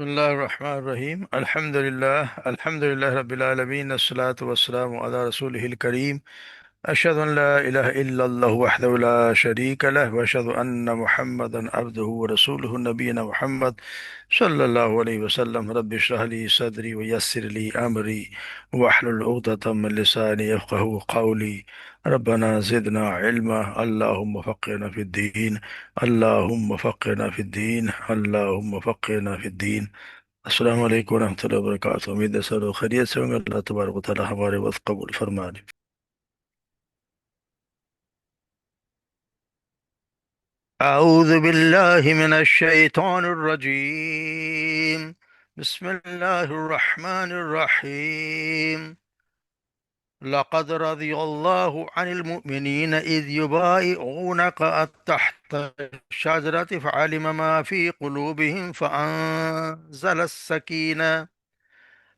بسم الله الرحمن الرحيم الحمد لله رب العالمين الصلاة والسلام على رسوله الكريم أشهد أن لا إله إلا الله وحده لا شريك له وأشهد أن محمدا عبده ورسوله نبينا محمد صلى الله عليه وسلم رب اشرح لي صدري ويسر لي أمري واحلل عقدة من لساني يفقهوا قولي ربنا زدنا علما اللهم فقهنا في الدين اللهم فقهنا في الدين اللهم فقهنا في الدين۔ السلام علیکم ورحمۃ اللہ وبرکاتہ۔ امید ہے سب لوگ خیریت سے ہوں گے۔ اللہ تبارک و تعالیٰ ہمارے وقت قبول فرما لے۔ اعوذ باللہ من الشیطان الرجیم، بسم اللہ الرحمن الرحیم۔ لقد رضي الله عن المؤمنين إذ يبايعونك تحت الشجرة فعلم ما في قلوبهم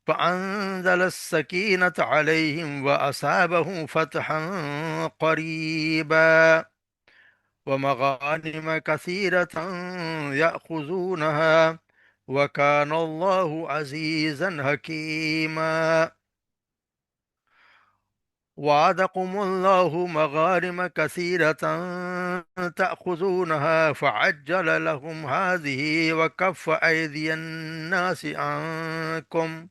فأنزل السكينة عليهم وأصابهم فتحا قريبا ومغانم كثيرة يأخذونها وكان الله عزيزا حكيما۔ وعدكم الله مغارم كثيرة تأخذونها فعجل لهم هذه وكف أيدي الناس عنكم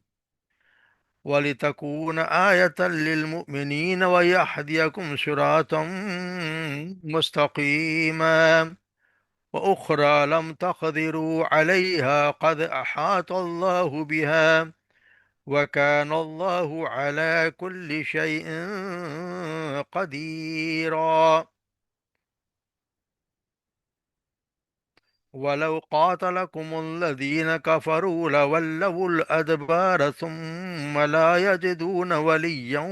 ولتكون آية للمؤمنين ويهديكم صراطا مستقيما، وأخرى لم تقدروا عليها قد أحاط الله بها وكان الله على كل شيء قديرا۔ ولو قاتلكم الذين كفروا لولوا الأدبار ثم لا يجدون وليا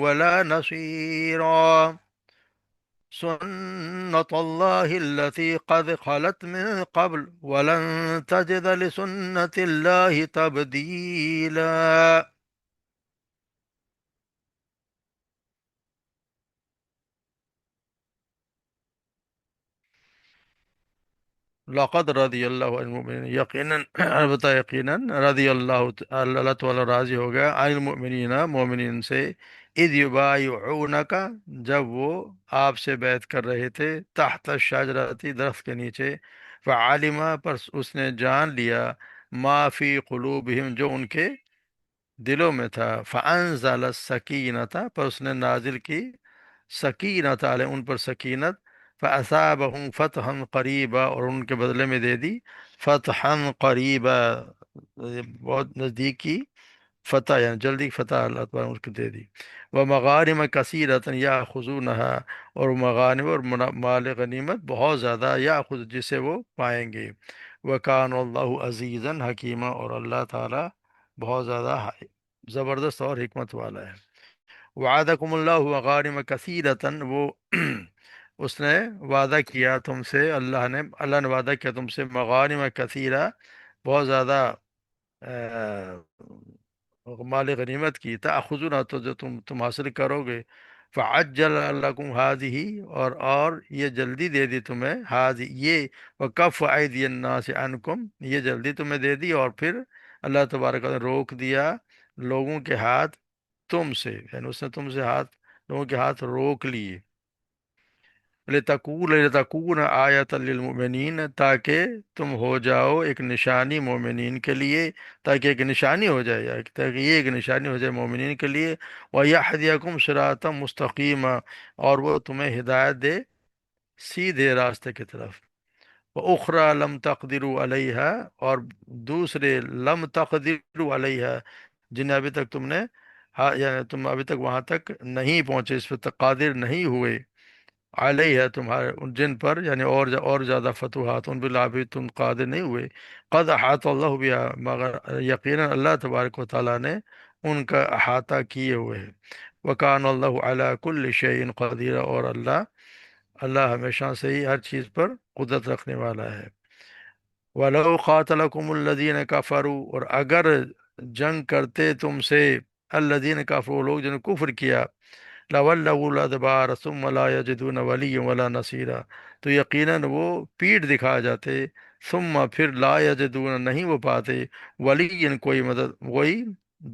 ولا نصيرا، سنة الله التي قد خلت من قبل ولن تجد لسنة الله تبديلا۔ لقد رضی اللہ عن المؤمنین، یقیناً البتہ یقیناً رضی اللہ تعالیٰ راضی ہو گیا عن المؤمنین مومنین سے، اذ یبایعونک جب وہ آپ سے بیعت کر رہے تھے، تحت الشجرۃ درخت کے نیچے، فعلم پر اس نے جان لیا، ما فی قلوبہم جو ان کے دلوں میں تھا، فانزل السکینۃ پر اس نے نازل کی سکینت علیہ ان پر سکینت، فاصابہم فتحا قریبا اور ان کے بدلے میں دے دی فتحا قریبا، بہت نزدیکی فتح، یعنی جلدی فتح اللہ تعالیٰ نے اس کو دے دی۔ ومغانم کثیرۃ یاخذونہا اور مغانم اور مال غنیمت بہت زیادہ یاخذ جسے وہ پائیں گے۔ وکان اللہ عزیزا حکیمہ اور اللہ تعالیٰ بہت زیادہ زبردست اور حکمت والا ہے۔ وعدکم اللہ مغانم کثیرتاً وہ اس نے وعدہ کیا تم سے، اللہ نے وعدہ کیا تم سے مغانم کثیرہ بہت زیادہ مال غنیمت کی، تأخذونها تو جو تم حاصل کرو گے، فعجل لکم ہذہ اور یہ جلدی دے دی تمہیں، ہذہ یہ، وکف ایدی الناس عنکم یہ جلدی تمہیں دے دی، اور پھر اللہ تبارک و تعالیٰ نے روک دیا لوگوں کے ہاتھ تم سے، یعنی اس نے تم سے لوگوں کے ہاتھ روک لیے، لتکون آیۃ للمؤمنین تاکہ تم ہو جاؤ ایک نشانی مومنین کے لیے، تاکہ ایک نشانی ہو جائے، یا تاکہ یہ ایک نشانی ہو جائے مومنین کے لیے، وَيَهْدِيَكُمْ صِرَاطًا مُسْتَقِيمًا اور وہ تمہیں ہدایت دے سیدھے راستے کی طرف۔ وَأُخْرَى لَمْ تَقْدِرُوا عَلَيْهَا اور دوسرے لم تقدروا علیہا جنہیں ابھی تک تم نے یعنی تم ابھی تک وہاں تک نہیں پہنچے، اس پہ قادر نہیں ہوئے، علیہ تمہارے ان جن پر، یعنی اور زیادہ فتوحات ان پر ابھی تم قادر نہیں ہوئے، قد احاط اللہ بہا مگر یقیناً اللہ تبارک و تعالیٰ نے ان کا احاطہ کیے ہوئے ہے۔ وکان اللہ علی کل شیء قدیر اور اللہ ہمیشہ سے ہی ہر چیز پر قدرت رکھنے والا ہے۔ وَلَوْ قَاتَلَكُمُ الَّذِينَ كَفَرُوا اور اگر جنگ کرتے تم سے الذین کافروا وہ لوگ جنہوں نے کفر کیا، لَوَلَّوُا الْأَدْبَارَ ثُمَّ لَا يَجِدُونَ وَلِيًّا وَلَا نَصِيرًا تو یقیناً وہ پیٹھ دکھا جاتے ثم پھر لا یجدون نہیں وہ پاتے ولی کوئی مدد، کوئی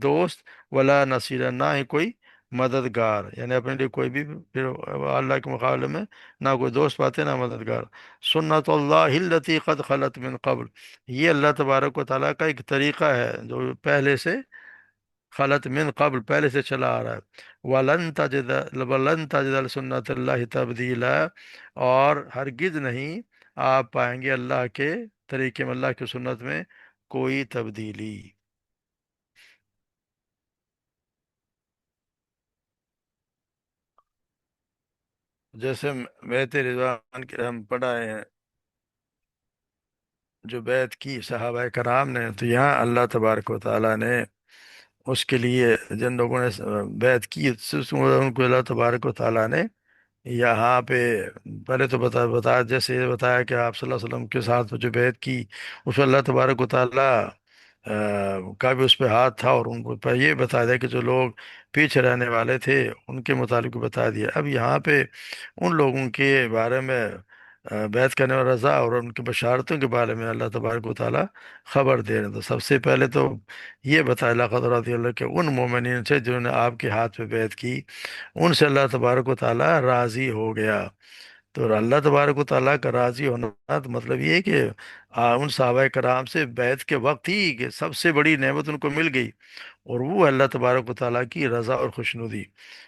دوست، ولا نصیر نہ ہی کوئی مددگار، یعنی اپنے لیے کوئی بھی پھر اللہ کے مقابلے میں نہ کوئی دوست پاتے نہ مددگار۔ سنت اللہ التی قد خلت من قبل، یہ اللہ تبارک و تعالیٰ کا ایک طریقہ ہے جو پہلے سے، خلط من قبل پہلے سے چلا آ رہا ہے، ولن تجد لسنت اللہ تبدیلا، اور ہرگز نہیں آپ پائیں گے اللہ کے طریقے میں، اللہ کی سنت میں کوئی تبدیلی۔ جیسے بیعت رضوان کے ہم پڑھائے ہیں، جو بیعت کی صحابہ کرام نے، تو یہاں اللہ تبارک و تعالیٰ نے اس کے لیے جن لوگوں نے بیعت کی، ان کو اللہ تبارک و تعالیٰ نے یہاں پہ پہلے تو بتایا، جیسے یہ بتایا کہ آپ صلی اللہ علیہ وسلم کے ساتھ جو بیعت کی، اس میں اللہ تبارک و تعالیٰ کا بھی اس پہ ہاتھ تھا، اور ان کو پہ یہ بتا دیا کہ جو لوگ پیچھے رہنے والے تھے ان کے متعلق بھی بتا دیا۔ اب یہاں پہ ان لوگوں کے بارے میں بیعت کرنے والا رضا اور ان کی بشارتوں کے بارے میں اللہ تبارک و تعالیٰ خبر دے رہے ہیں۔ تو سب سے پہلے تو یہ بتایا لقد رضی اللہ کہ ان مومنین سے جنہوں نے آپ کے ہاتھ پہ بیعت کی، ان سے اللہ تبارک و تعالیٰ راضی ہو گیا۔ تو اللہ تبارک و تعالیٰ کا راضی ہونا تو مطلب یہ ہے کہ ان صحابہ کرام سے بیعت کے وقت ہی کہ سب سے بڑی نعمت ان کو مل گئی، اور وہ اللہ تبارک و تعالیٰ کی رضا اور خوشنودی،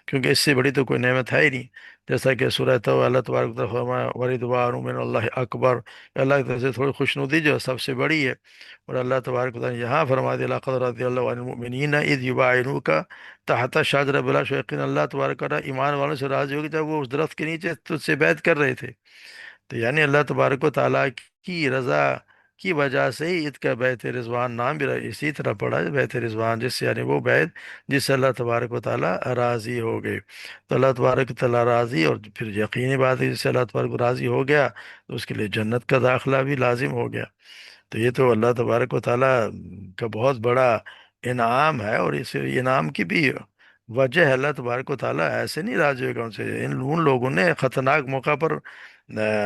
کیونکہ اس سے بڑی تو کوئی نعمت ہے ہی نہیں۔ جیسا کہ سورہ توبہ اللہ تبارک و تعالیٰ فرمایا وَرِضْوَانٌ مِّنَ اللَّهِ اکبر، کہ اللہ کی طرف سے تھوڑی خوشنودی جو ہے سب سے بڑی ہے۔ اور اللہ تبارک و تعالیٰ نے یہاں فرما دیا لَقَدْ رَضِيَ اللَّهُ عَنِ الْمُؤْمِنِينَ إِذْ يُبَايِعُونَكَ تحت الشجرة بلا شیقین، اللہ تبارک و تعالیٰ ایمان والوں سے راضی ہوگی جب وہ اس درخت کے نیچے تجھ سے بیعت کر رہے تھے۔ تو یعنی اللہ تبارک و تعالیٰ کی رضا کی وجہ سے ہی اس کا بیت رضوان نام بھی اسی طرح پڑا ہے، بیت رضوان، جس سے یعنی وہ بیت جس سے اللہ تبارک و تعالیٰ راضی ہو گئے۔ تو اللہ تبارک و تعالیٰ راضی، اور پھر یقینی بات ہے جس سے اللہ تبارک و راضی ہو گیا تو اس کے لیے جنت کا داخلہ بھی لازم ہو گیا۔ تو یہ تو اللہ تبارک و تعالیٰ کا بہت بڑا انعام ہے، اور اس انعام کی بھی وجہ ہے اللہ تبارک و تعالیٰ ایسے نہیں راضی ہوگا ان سے۔ ان لوگوں نے خطرناک موقع پر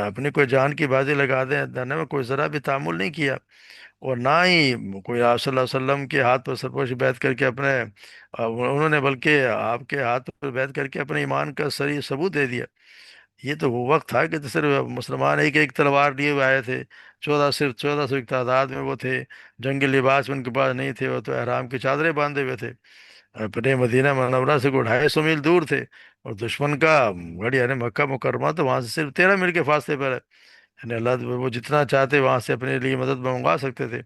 اپنی کوئی جان کی بازی لگا دینے میں کوئی ذرا بھی تعامل نہیں کیا، اور نہ ہی کوئی آپ صلی اللہ علیہ وسلم کے ہاتھ پر سرپوش بیعت کر کے اپنے انہوں نے بلکہ آپ کے ہاتھ پر بیعت کر کے اپنے ایمان کا صریح ثبوت دے دیا۔ یہ تو وہ وقت تھا کہ تو صرف مسلمان ایک ایک تلوار لیے ہوئے آئے تھے، 14 کی تعداد میں وہ تھے، جنگی لباس بھی ان کے پاس نہیں تھے، وہ تو احرام کی چادریں باندھے ہوئے تھے، اپنے مدینہ منورہ سے کوئی 250 میل دور تھے، اور دشمن کا گڑھ یعنی مکہ مکرمہ تو وہاں سے صرف 13 میل کے فاصلے پر ہے، یعنی اللہ وہ جتنا چاہتے وہاں سے اپنے لیے مدد منگوا سکتے تھے۔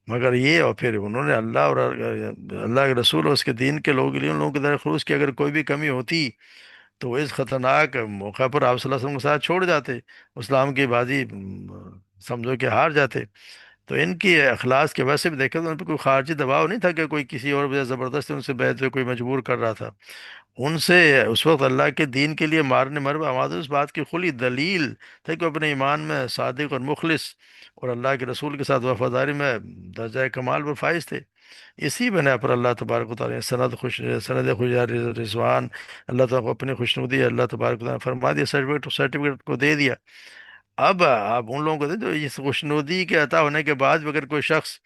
مگر یہ، اور پھر انہوں نے اللہ اور اللہ کے رسول اور اس کے دین کے لوگوں کے لیے ان لوگوں کے در خروج کی اگر کوئی بھی کمی ہوتی تو وہ اس خطرناک موقع پر آپ صلی اللہ علیہ وسلم کے ساتھ چھوڑ جاتے، اسلام کی بازی سمجھو کہ ہار جاتے۔ تو ان کی اخلاص کے وجہ سے بھی دیکھا تو ان پہ کوئی خارجی دباؤ نہیں تھا کہ کوئی کسی اور وجہ زبردستی ان سے بیعت پہ کوئی مجبور کر رہا تھا۔ ان سے اس وقت اللہ کے دین کے لیے مارنے مروا آماد اس بات کی کھلی دلیل تھا کہ وہ اپنے ایمان میں صادق اور مخلص اور اللہ کے رسول کے ساتھ وفاداری میں درجہ کمال پر فائز تھے۔ اسی بنا پر اللہ تبارک و تعالیٰ نے سند خوش رضوان، اللہ تعالیٰ کو اپنی خوشنودی اللہ تبارک و تعالیٰ نے فرما دیا، سرٹیفکیٹ کو دے دیا۔ اب آپ ان لوگوں کو دے دو اس خوشنودی کے عطا ہونے کے بعد بھی اگر کوئی شخص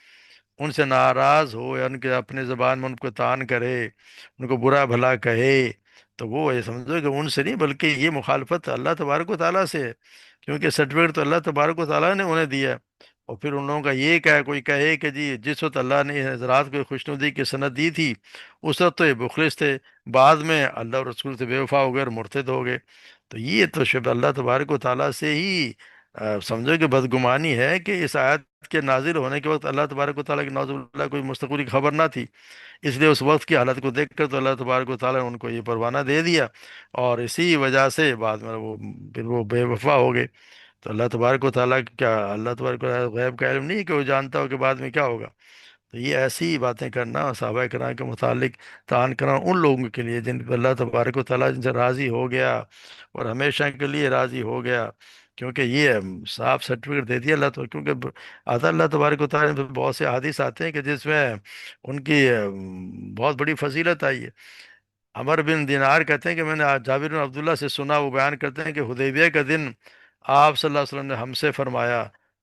ان سے ناراض ہو یا ان کے اپنے زبان میں ان کو تان کرے، ان کو برا بھلا کہے، تو وہ یہ سمجھو کہ ان سے نہیں بلکہ یہ مخالفت اللہ تبارک و تعالیٰ سے ہے، کیونکہ سرٹیفکیٹ تو اللہ تبارک و تعالیٰ نے انہیں دیا ہے۔ اور پھر ان لوگوں کا یہ کوئی کہے کہ جی جس وقت اللہ نے حضرات کو خوشنودی کی سند دی تھی اس وقت تو یہ مخلص تھے، بعد میں اللہ اور رسول سے بے وفا ہو گئے اور مرتد ہو گئے، تو یہ تو شب اللہ تبارک و تعالیٰ سے ہی سمجھو کہ بدگمانی ہے کہ اس آیت کے نازل ہونے کے وقت اللہ تبارک و تعالیٰ کی نعوذ باللہ کوئی مستقبل کی خبر نہ تھی، اس لیے اس وقت کی حالت کو دیکھ کر تو اللہ تبارک و تعالیٰ نے ان کو یہ پروانہ دے دیا، اور اسی وجہ سے بعد میں وہ پھر وہ بے وفا ہو گئے۔ تو اللہ تبارک و تعالیٰ کیا اللہ تبارک و تعالیٰ غیب کا علم نہیں کہ وہ جانتا ہو کہ بعد میں کیا ہوگا؟ تو یہ ایسی باتیں کرنا صحابہ کرام کے متعلق تعان کرنا ان لوگوں کے لیے جن پر اللہ تبارک و تعالیٰ جن سے راضی ہو گیا اور ہمیشہ کے لیے راضی ہو گیا، کیونکہ یہ صاف سرٹیفکیٹ دے دیا اللہ تو، کیونکہ آتا اللہ تبارک و تعالیٰ نے بہت سے حدیث آتے ہیں کہ جس میں ان کی بہت بڑی فضیلت آئی ہے۔ عمر بن دینار کہتے ہیں کہ میں نے جابر بن عبداللہ سے سنا، وہ بیان کرتے ہیں کہ حدیبیہ کا دن آپ صلی اللہ علیہ وسلم نے ہم سے فرمایا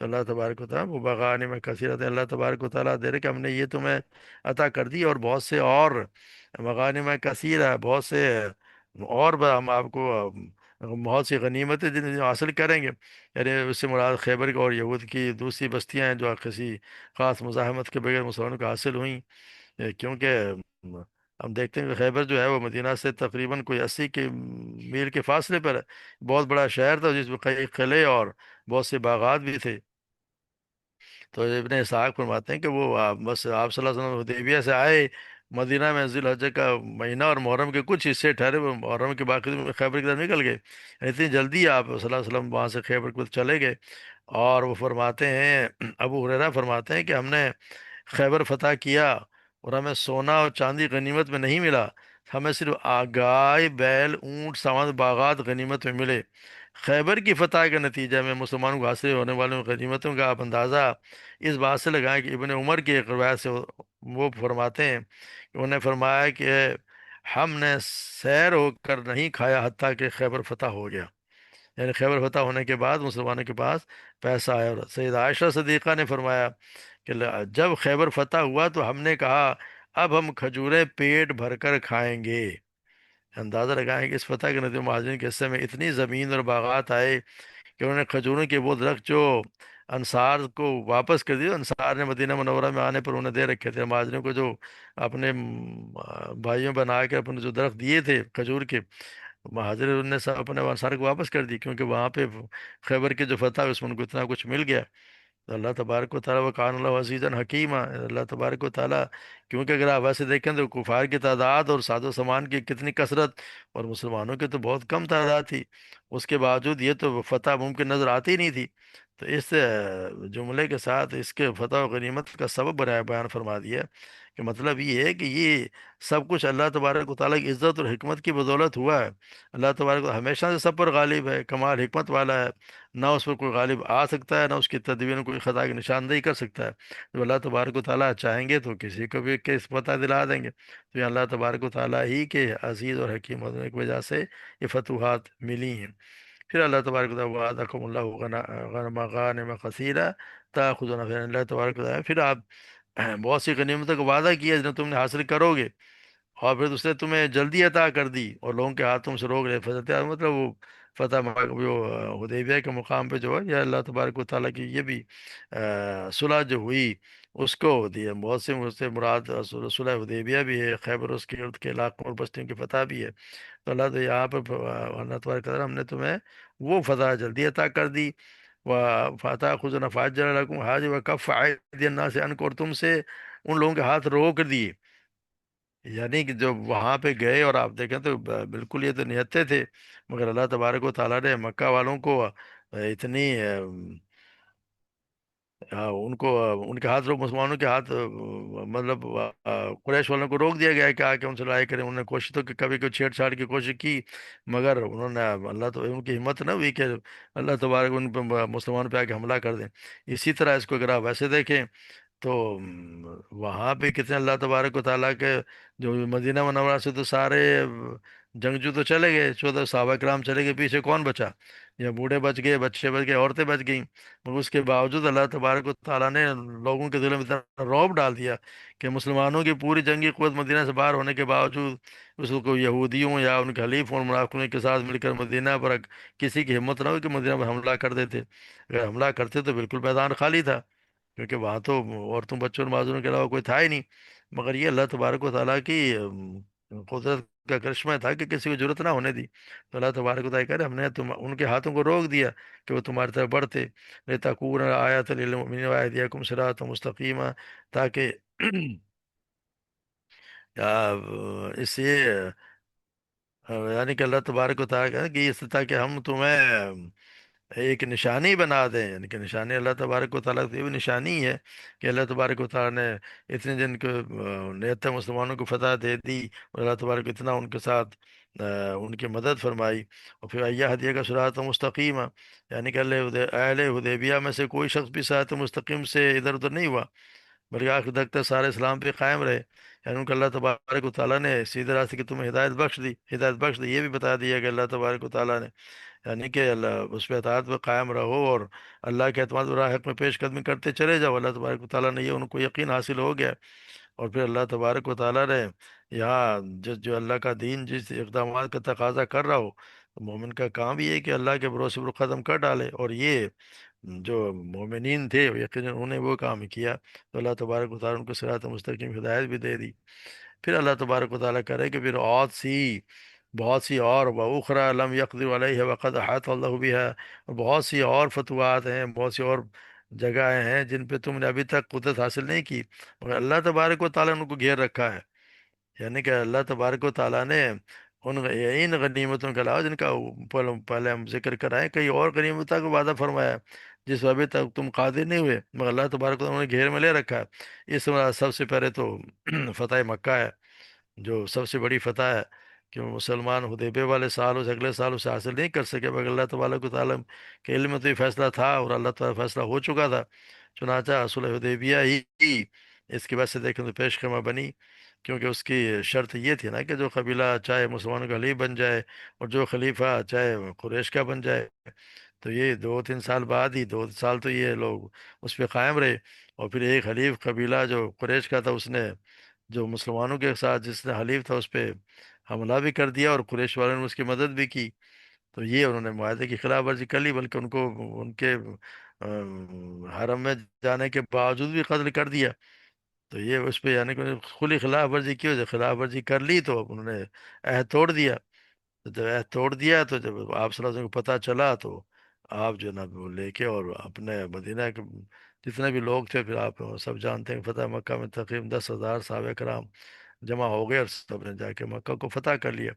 تو اللہ تبارک و تعالیٰ وہ بغانے میں کثیرت، اللہ تبارک و تعالیٰ دے رہے کہ ہم نے یہ تمہیں عطا کر دی، اور بہت سے اور مغانم میں کثیر ہے، بہت سے اور ہم آپ کو بہت سی غنیمتیں جن حاصل کریں گے، یعنی اس سے مراد خیبر اور یہود کی دوسری بستیاں ہیں جو کسی خاص مزاحمت کے بغیر مسلمانوں کو حاصل ہوئیں۔ کیونکہ ہم دیکھتے ہیں کہ خیبر جو ہے وہ مدینہ سے تقریباً کوئی 80 کے میل کے فاصلے پر ہے، بہت بڑا شہر تھا جس میں کئی قلعے اور بہت سے باغات بھی تھے۔ تو ابن اسحاق فرماتے ہیں کہ وہ بس آپ صلی اللہ علیہ وسلم حدیبیہ سے آئے مدینہ میں، ذی الحجہ کا مہینہ اور محرم کے کچھ حصے ٹھہرے، وہ محرم کے باقی دن خیبر کی طرف نکل گئے، یعنی اتنی جلدی آپ صلی اللہ علیہ وسلم وہاں سے خیبر کو چلے گئے۔ اور وہ فرماتے ہیں، ابو ہریرہ فرماتے ہیں کہ ہم نے خیبر فتح کیا اور ہمیں سونا اور چاندی غنیمت میں نہیں ملا، ہمیں صرف گائے، بیل، اونٹ، سامان، باغات غنیمت میں ملے۔ خیبر کی فتح کے نتیجہ میں مسلمانوں کو حاصل ہونے والوں غنیمتوں کا آپ اندازہ اس بات سے لگائیں کہ ابن عمر کی ایک روایت سے وہ فرماتے ہیں کہ انہیں فرمایا کہ ہم نے سیر ہو کر نہیں کھایا حتیٰ کہ خیبر فتح ہو گیا، یعنی خیبر فتح ہونے کے بعد مسلمانوں کے پاس پیسہ آیا۔ اور سید عائشہ صدیقہ نے فرمایا کہ جب خیبر فتح ہوا تو ہم نے کہا اب ہم کھجوریں پیٹ بھر کر کھائیں گے۔ اندازہ لگائیں کہ اس فتح کے نتیجے میں مہاجرین کے حصے میں اتنی زمین اور باغات آئے کہ انہوں نے کھجوروں کے وہ درخت جو انصار کو واپس کر دیے، انصار نے مدینہ منورہ میں آنے پر انہیں دے رکھے تھے، مہاجروں کو جو اپنے بھائیوں بنا کے اپنے جو درخت دیے تھے کھجور کے، مہاجر نے سب اپنے انصار کو واپس کر دی، کیونکہ وہاں پہ خیبر کی جو فتح ہے اس میں ان کو اتنا کچھ مل گیا۔ تو اللہ تبارک و تعالیٰ وکان اللہ عزیزاً حکیمہ، اللہ تبارک و تعالیٰ، کیونکہ اگر آپ ویسے دیکھیں تو کفار کی تعداد اور ساز و سامان کی کتنی کثرت، اور مسلمانوں کی تو بہت کم تعداد تھی، اس کے باوجود یہ تو فتح ممکن نظر آتی نہیں تھی۔ تو اس جملے کے ساتھ اس کے فتح و غنیمت کا سبب بنایا بیان فرما دیا کہ مطلب یہ ہے کہ یہ سب کچھ اللہ تبارک و تعالیٰ کی عزت اور حکمت کی بدولت ہوا ہے۔ اللہ تبارک و تعالیٰ ہمیشہ سے سب پر غالب ہے، کمال حکمت والا ہے، نہ اس پر کوئی غالب آ سکتا ہے، نہ اس کی تدبیر میں کوئی خطا کی نشاندہی کر سکتا ہے۔ جو اللہ تبارک و تعالیٰ چاہیں گے تو کسی کو بھی کیس پتہ دلا دیں گے۔ تو یہ اللہ تبارک و تعالیٰ ہی کے عزیز اور حکیم ہونے کی وجہ سے یہ فتوحات ملی ہیں۔ پھر اللہ تبارک و تعالیٰ وعدکم اللہ مغانم کثیرہ تاخذون، پھر اللہ تبارک و تعالیٰ پھر آپ بہت سی غنیمتوں کا وعدہ کیا جنہیں تم نے حاصل کرو گے، اور پھر اس نے تمہیں جلدی عطا کر دی اور لوگوں کے ہاتھوں سے روک لے فتح، مطلب وہ فتح جو حدیبیہ کے مقام پہ جو ہے، یہ اللہ تبارک و تعالیٰ کی یہ بھی صلح جو ہوئی اس کو دی ہے، بہت سے اس سے مراد صلح حدیبیہ بھی ہے، خیبر اس کے ارد کے علاقوں اور بستیوں کی فتح بھی ہے۔ تو اللہ تو یہاں پر اللہ تبارک و تعالیٰ ہم نے تمہیں وہ فتح جلدی عطا کر دی، و فتح خزن فاجر لکم حاج و کف عید الناس عنکم، اور تم سے ان لوگوں کے ہاتھ روک دیے، یعنی کہ جو وہاں پہ گئے اور آپ دیکھیں تو بالکل یہ تو نہتے تھے، مگر اللہ تبارک و تعالیٰ نے مکہ والوں کو اتنی ان کو ان کے ہاتھ روک، مسلمانوں کے ہاتھ مطلب قریش والوں کو روک دیا گیا کہ آ کے ان سے لڑائی کریں۔ انہوں نے کوشش تو کہ کبھی کوئی چھیڑ چھاڑ کی کوشش کی، مگر انہوں نے اللہ تو ان کی ہمت نہ ہوئی کہ اللہ تبارک ان پہ مسلمانوں پہ آ کے حملہ کر دیں۔ اسی طرح اس کو اگر آپ ویسے دیکھیں تو وہاں پہ کتنے اللہ تبارک و تعالیٰ کے جو مدینہ منورہ سے تو سارے جنگجو تو چلے گئے، 14 صحابہ کرام چلے گئے، پیچھے کون بچا؟ یا بوڑھے بچ گئے، بچے بچ گئے، عورتیں بچ گئیں، مگر اس کے باوجود اللہ تبارک و تعالیٰ نے لوگوں کے دلوں میں اتنا رعب ڈال دیا کہ مسلمانوں کی پوری جنگی قوت مدینہ سے باہر ہونے کے باوجود اس کو یہودیوں یا ان کے حلیف اور منافقوں کے ساتھ مل کر مدینہ پر کسی کی ہمت نہ ہو کہ مدینہ پر حملہ کر دیتے۔ اگر حملہ کرتے تو بالکل میدان خالی تھا، کیونکہ وہاں تو عورتوں بچوں اور معذوروں کے علاوہ کوئی تھا ہی نہیں۔ مگر یہ اللہ تبارک و تعالیٰ کی قدرت کا کرشمہ تھا کہ کسی کو ضرورت نہ ہونے دی۔ تو اللہ تبارک و تعالیٰ کہہ رہے ہم نے ان کے ہاتھوں کو روک دیا کہ وہ تمہاری طرف بڑھتے، لِتَكُونَ آیَةً لِلْمُؤْمِنِينَ وَيَهْدِيَكُمْ صِرَاطًا مستقیما، تاکہ اس سے یعنی کہ اللہ تبارک و تعالیٰ کہہ رہے ہیں کہ اس تاکہ ہم تمہیں ایک نشانی بنا دیں، یعنی کہ نشانی اللہ تبارک و تعالیٰ کی یہ بھی نشانی ہے کہ اللہ تبارک و تعالیٰ نے اتنے دن کو نہتے مسلمانوں کو فتح دے دی، اور اللہ تبارک اتنا ان کے ساتھ ان کی مدد فرمائی۔ اور پھر ہدیہ کا صراط مستقیم، یعنی کہ اہل حدیبیہ میں سے کوئی شخص بھی صراط مستقیم سے ادھر ادھر نہیں ہوا، بلکہ آخر تک تو سارے اسلام پہ قائم رہے، یعنی ان کو اللہ تبارک و تعالیٰ نے سیدھے راستے کی تمہیں ہدایت بخش دی، ہدایت بخش دی، یہ بھی بتا دیا کہ اللہ تبارک و تعالیٰ نے یعنی کہ اللہ اس پہ اطاعت پہ قائم رہو، اور اللہ کے اعتماد اور حق میں پیش قدمی کرتے چلے جاؤ، اللہ تبارک و تعالیٰ نے یہ ان کو یقین حاصل ہو گیا۔ اور پھر اللہ تبارک و تعالیٰ نے یہاں جو اللہ کا دین جس اقدامات کا تقاضا کر رہا ہو، تو مومن کا کام یہ ہے کہ اللہ کے بھروسے پر ختم کر ڈالے، اور یہ جو مومنین تھے یقیناً انہوں نے وہ کام کیا، تو اللہ تبارک و تعالیٰ ان کو صراط مستقیم ہدایت بھی دے دی۔ پھر اللہ تبارک و تعالیٰ کرے کہ پھر بہت سی اور وَأُخْرَى لَمْ يَقْدِرْ عَلَيْهَا وَقَدْ أَحَاطَ اللَّهُ بِهَا، اور بہت سی اور فتوحات ہیں، بہت سی اور جگہیں ہیں جن پہ تم نے ابھی تک قدرت حاصل نہیں کی، مگر اللہ تبارک و تعالیٰ نے ان کو گھیر رکھا ہے۔ یعنی کہ اللہ تبارک و تعالیٰ نے ان غنیمتوں کے علاوہ جن کا پہلے ہم ذکر کرائیں، کئی اور غنیمتوں کا وعدہ فرمایا ہے جس پہ ابھی تک تم قادر نہیں ہوئے، مگر اللہ تبارک و تعالیٰ نے گھیر میں لے رکھا ہے۔ اس میں سب سے پہلے تو فتح مکہ ہے، جو سب سے بڑی فتح ہے، کہ وہ مسلمان حدیبیہ والے سال اس اگلے سال اسے حاصل نہیں کر سکے، مگر اللہ تبارک و تعالیٰ کے علم میں تو یہ فیصلہ تھا، اور اللہ تعالیٰ فیصلہ ہو چکا تھا۔ چنانچہ صلح حدیبیہ ہی اس کے بعد سے دیکھیں تو پیش خیمہ بنی، کیونکہ اس کی شرط یہ تھی نا کہ جو قبیلہ چاہے مسلمانوں کا خلیف بن جائے، اور جو خلیفہ چاہے قریش کا بن جائے۔ تو یہ 2 3 سال بعد ہی، 2 سال تو یہ لوگ اس پہ قائم رہے، اور پھر ایک حلیف قبیلہ جو قریش کا تھا، اس نے جو مسلمانوں کے ساتھ جس نے حلیف تھا اس پہ حملہ بھی کر دیا، اور قریش والوں نے اس کی مدد بھی کی۔ تو یہ انہوں نے معاہدے کی خلاف ورزی کر لی، بلکہ ان کو ان کے حرم میں جانے کے باوجود بھی قتل کر دیا۔ تو یہ اس پہ یعنی کہ انہوں نے کھلی خلاف ورزی کی، جب خلاف ورزی کر لی تو اب انہوں نے عہد توڑ دیا۔ تو جب عہد توڑ دیا تو جب آپ صلی اللہ علیہ وسلم کو پتہ چلا، تو آپ جو ہے نا وہ لے کے اور اپنے مدینہ کے جتنے بھی لوگ تھے، پھر آپ سب جانتے ہیں فتح مکہ میں تقریباً 10,000 صحابہ کرام جمع ہو گئے، اور سب نے جا کے مکہ کو فتح کر لیا۔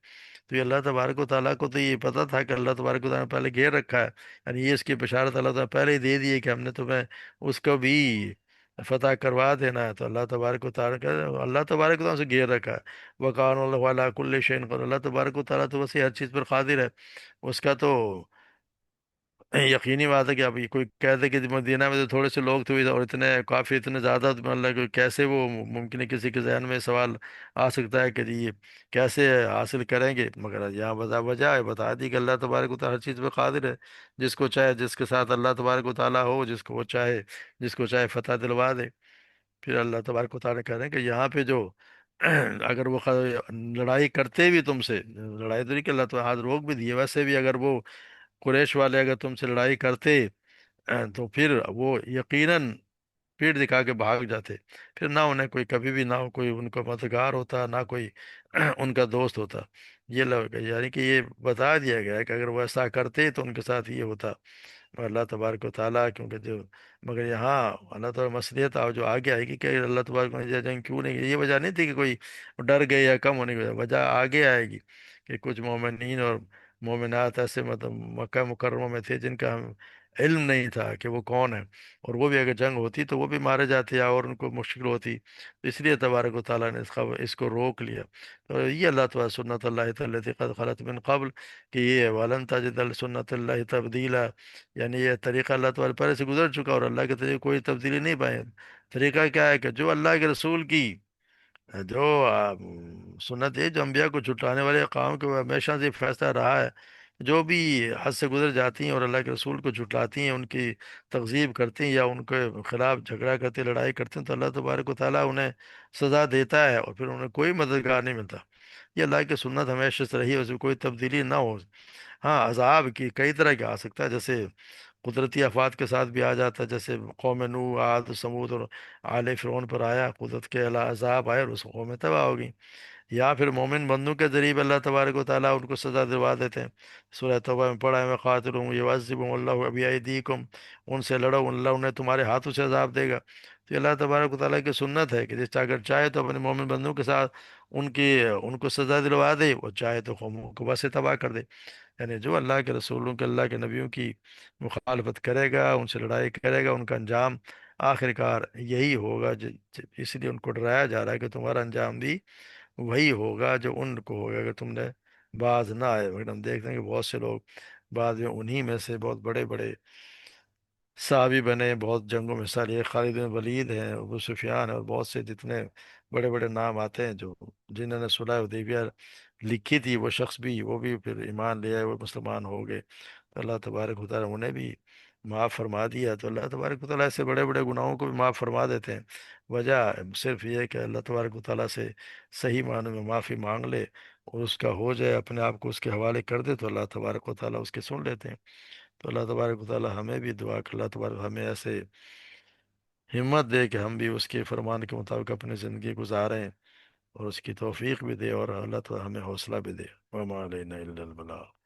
تو یہ اللہ تبارک و تعالیٰ کو تو یہ پتہ تھا کہ اللہ تبارک و تعالیٰ نے پہلے گھیر رکھا ہے، یعنی یہ اس کی بشارت اللہ تعالیٰ پہلے ہی دے دی ہے کہ ہم نے تمہیں اس کو بھی فتح کروا دینا ہے۔ تو اللہ تبارک و تعالیٰ کا اللہ تبارک و تعالیٰ سے گھیر رکھا ہے، وقان اللہ علیہ کل شیء قدیر، اللہ تبارک و تعالیٰ تو ویسے ہر چیز پر قادر ہے۔ اس کا تو یقینی بات ہے کہ اب یہ کوئی کہہ دے کہ مدینہ میں تو تھوڑے سے لوگ تھے اور اتنے کافی اتنے زیادہ، تو مطلب کہ کیسے وہ ممکن ہے کسی کے ذہن میں سوال آ سکتا ہے کہ جی یہ کیسے حاصل کریں گے، مگر یہاں وجہ ہے بتا دی کہ اللہ تبارک و تعالیٰ ہر چیز پہ قادر ہے، جس کو چاہے جس کے ساتھ اللہ تبارک و تعالیٰ ہو، جس کو چاہے فتح دلوا دے۔ پھر اللہ تبارک و تعالیٰ کہہ رہے ہیں کہ یہاں پہ جو اگر وہ لڑائی کرتے بھی تم سے، لڑائی تو نہیں کہ اللہ تعالیٰ ہاتھ روک بھی دیے، ویسے بھی اگر وہ قریش والے اگر تم سے لڑائی کرتے، تو پھر وہ یقیناً پیٹ دکھا کے بھاگ جاتے، پھر نہ انہیں کوئی کبھی بھی نہ کوئی ان کا مددگار ہوتا، نہ کوئی ان کا دوست ہوتا۔ یہ لوگ یعنی کہ یہ بتا دیا گیا ہے کہ اگر وہ ایسا کرتے تو ان کے ساتھ یہ ہوتا، اور اللہ تبارک و تعالیٰ کیونکہ جو مگر یہاں اللہ تعالیٰ مصلیحت جو آگے آئے گی کہ اللہ تبارک نے یہ جنگ کیوں نہیں کی، یہ وجہ نہیں تھی کہ کوئی ڈر گئے یا کم ہونے کی وجہ آگے آئے گی، کہ کچھ مومنین اور مومنات ایسے مطلب مکہ مکرمہ میں تھے جن کا علم نہیں تھا کہ وہ کون ہے، اور وہ بھی اگر جنگ ہوتی تو وہ بھی مارے جاتے یا اور ان کو مشکل ہوتی، تو اس لیے تبارک و تعالیٰ نے اس کو روک لیا۔ تو یہ اللہ تعالیٰ سنت اللہ تعالیٰ قد خلت من قبل، کہ یہ ولن تجد لسنت اللہ تبدیلا، یعنی یہ طریقہ اللہ تعالیٰ پہلے سے گزر چکا، اور اللہ کے طریقے کوئی تبدیلی نہیں پائے۔ طریقہ کیا ہے کہ جو اللہ کے رسول کی جو سنت ہے، جو انبیاء کو جھٹلانے والے کام کے ہمیشہ سے فیصلہ رہا ہے، جو بھی حد سے گزر جاتی ہیں اور اللہ کے رسول کو جھٹلاتی ہیں، ان کی تکذیب کرتی ہیں یا ان کے خلاف جھگڑا کرتی لڑائی کرتے ہیں، تو اللہ تبارک و تعالیٰ انہیں سزا دیتا ہے، اور پھر انہیں کوئی مددگار نہیں ملتا۔ یہ اللہ کی سنت ہمیشہ سے رہی ہے، اس میں کوئی تبدیلی نہ ہو۔ ہاں عذاب کی کئی طرح کے آ سکتا ہے، جیسے قدرتی آفات کے ساتھ بھی آ جاتا ہے، جیسے قوم نوح، عاد، سمود اور آل فرعون پر آیا، قدرت کے عذاب آئے اور اس قوم تباہ ہو گئی۔ یا پھر مومن بندوں کے ذریعے بھی اللہ تبارک و تعالیٰ ان کو سزا دلوا دیتے ہیں۔ سورہ توبہ میں پڑھا ہے میں قاتل ہوں یعذبہم اللہ بایدیکم، ان سے لڑو، اللہ انہیں تمہارے ہاتھوں سے عذاب دے گا۔ تو یہ اللہ تبارک و تعالیٰ کی سنت ہے کہ جس اگر چاہے تو اپنے مومن بندوں کے ساتھ ان کو سزا دلوا دے، وہ چاہے تو قوموں کو بس تباہ کر دے۔ یعنی جو اللہ کے رسولوں کے اللہ کے نبیوں کی مخالفت کرے گا، ان سے لڑائی کرے گا، ان کا انجام آخر کار یہی ہوگا۔ اس لیے ان کو ڈرایا جا رہا ہے کہ تمہارا انجام بھی وہی ہوگا جو ان کو ہوگا اگر تم نے باز نہ آئے۔ مگر ہم دیکھتے ہیں کہ بہت سے لوگ بعد میں انہی میں سے بہت بڑے بڑے صحابی بنے، بہت جنگوں میں حصہ لیے، خالد بن ولید ہیں، ابو سفیان ہے، اور بہت سے جتنے بڑے بڑے نام آتے ہیں جو جنہوں نے صلح حدیبیہ لکھی تھی، وہ شخص بھی، وہ بھی پھر ایمان لے آئے، وہ مسلمان ہو گئے، تو اللہ تبارک و تعالیٰ انہیں بھی معاف فرما دیا۔ تو اللہ تبارک و تعالیٰ ایسے بڑے بڑے گناہوں کو بھی معاف فرما دیتے ہیں۔ وجہ صرف یہ ہے کہ اللہ تبارک و تعالیٰ سے صحیح معنی میں معافی مانگ لے اور اس کا ہو جائے، اپنے آپ کو اس کے حوالے کر دے، تو اللہ تبارک و تعالیٰ اس کے سن لیتے ہیں۔ تو اللہ تبارک و تعالیٰ ہمیں بھی دعا کہ اللہ تبارک ہمیں ایسے ہمت دے کہ ہم بھی اس کے فرمان کے مطابق اپنی زندگی گزاریں، اور اس کی توفیق بھی دے، اور اللہ تعالیٰ ہمیں حوصلہ بھی دے۔ وما علینا الا البلاغ۔